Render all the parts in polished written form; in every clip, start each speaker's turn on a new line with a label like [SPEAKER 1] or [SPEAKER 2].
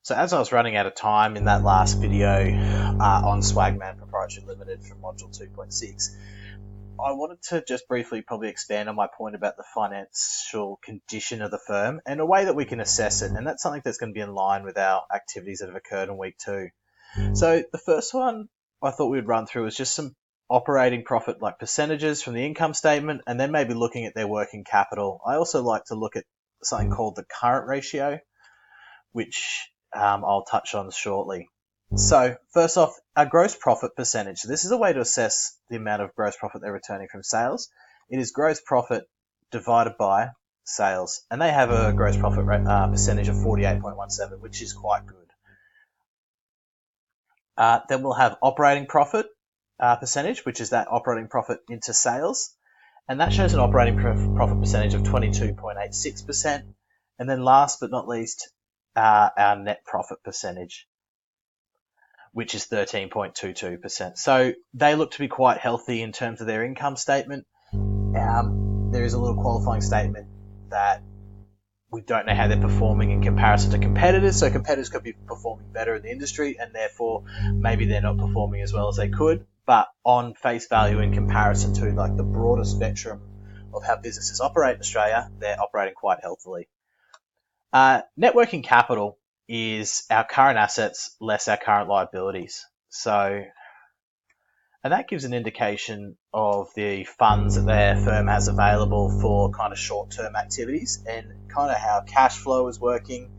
[SPEAKER 1] So as I was running out of time in that last video on Swagman Proprietary Limited from Module 2.6, I wanted to just briefly probably expand on my point about the financial condition of the firm and a way that we can assess it. And that's something that's going to be in line with our activities that have occurred in week 2. So the first one I thought we'd run through is just some operating profit like percentages from the income statement, and then maybe looking at their working capital. I also like to look at something called the current ratio, which I'll touch on shortly. So first off, a gross profit percentage. So this is a way to assess the amount of gross profit they're returning from sales. It is gross profit divided by sales, and they have a gross profit percentage of 48.17, which is quite good. Then we'll have operating profit percentage, which is that operating profit into sales, and that shows an operating profit percentage of 22.86%. And then last but not least, our net profit percentage, which is 13.22%. So they look to be quite healthy in terms of their income statement. There is a little qualifying statement that we don't know how they're performing in comparison to competitors. So competitors could be performing better in the industry, and therefore maybe they're not performing as well as they could. But on face value, in comparison to like the broader spectrum of how businesses operate in Australia, they're operating quite healthily. Net working capital is our current assets less our current liabilities. So, and that gives an indication of the funds that their firm has available for kind of short-term activities and kind of how cash flow is working,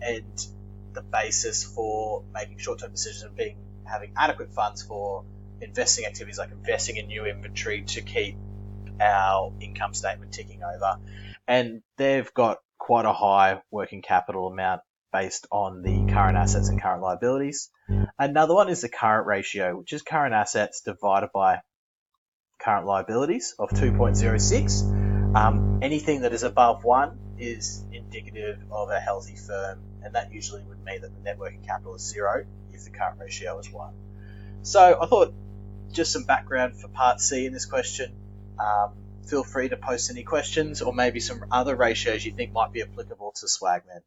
[SPEAKER 1] and the basis for making short-term decisions and having adequate funds for investing activities like investing in new inventory to keep our income statement ticking over. And they've got quite a high working capital amount based on the current assets and current liabilities. Another one is the current ratio, which is current assets divided by current liabilities of 2.06. Anything that is above 1 is indicative of a healthy firm, and that usually would mean that the net working capital is 0 if the current ratio is 1. So I thought just some background for part C in this question. Feel free to post any questions or maybe some other ratios you think might be applicable to Swagman.